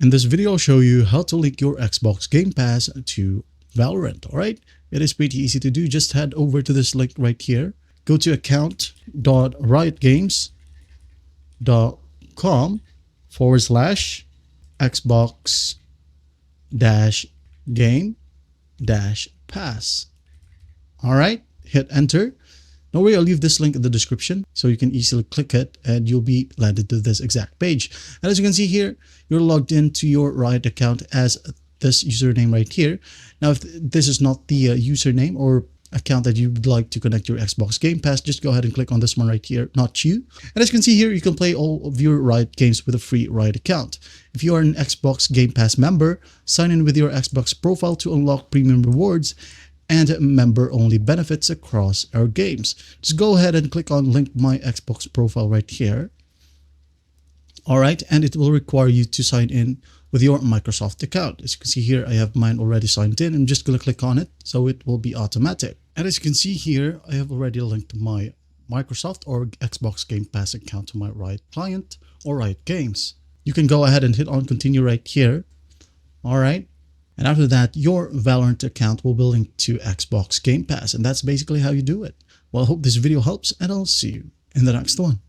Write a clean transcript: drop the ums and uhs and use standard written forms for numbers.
In this video, I'll show you how to link your Xbox Game Pass to Valorant, alright? It is pretty easy to do. Just head over to this link right here. Go to account.riotgames.com/Xbox-Game-Pass. Alright, hit enter. Don't worry, I'll leave this link in the description so you can easily click it and you'll be landed to this exact page. And as you can see here, you're logged into your Riot account as this username right here. Now, if this is not the username or account that you would like to connect your Xbox Game Pass, just go ahead and click on this one right here, not you. And as you can see here, you can play all of your Riot games with a free Riot account. If you are an Xbox Game Pass member, sign in with your Xbox profile to unlock premium rewards and member-only benefits across our games. Just go ahead and click on link my Xbox profile right here. Alright, and it will require you to sign in with your Microsoft account. As you can see here, I have mine already signed in. I'm just going to click on it, so it will be automatic. And as you can see here, I have already linked my Microsoft or Xbox Game Pass account to my Riot client or Riot Games. You can go ahead and hit on continue right here. Alright. And after that, your Valorant account will be linked to Xbox Game Pass. And that's basically how you do it. Well, I hope this video helps and I'll see you in the next one.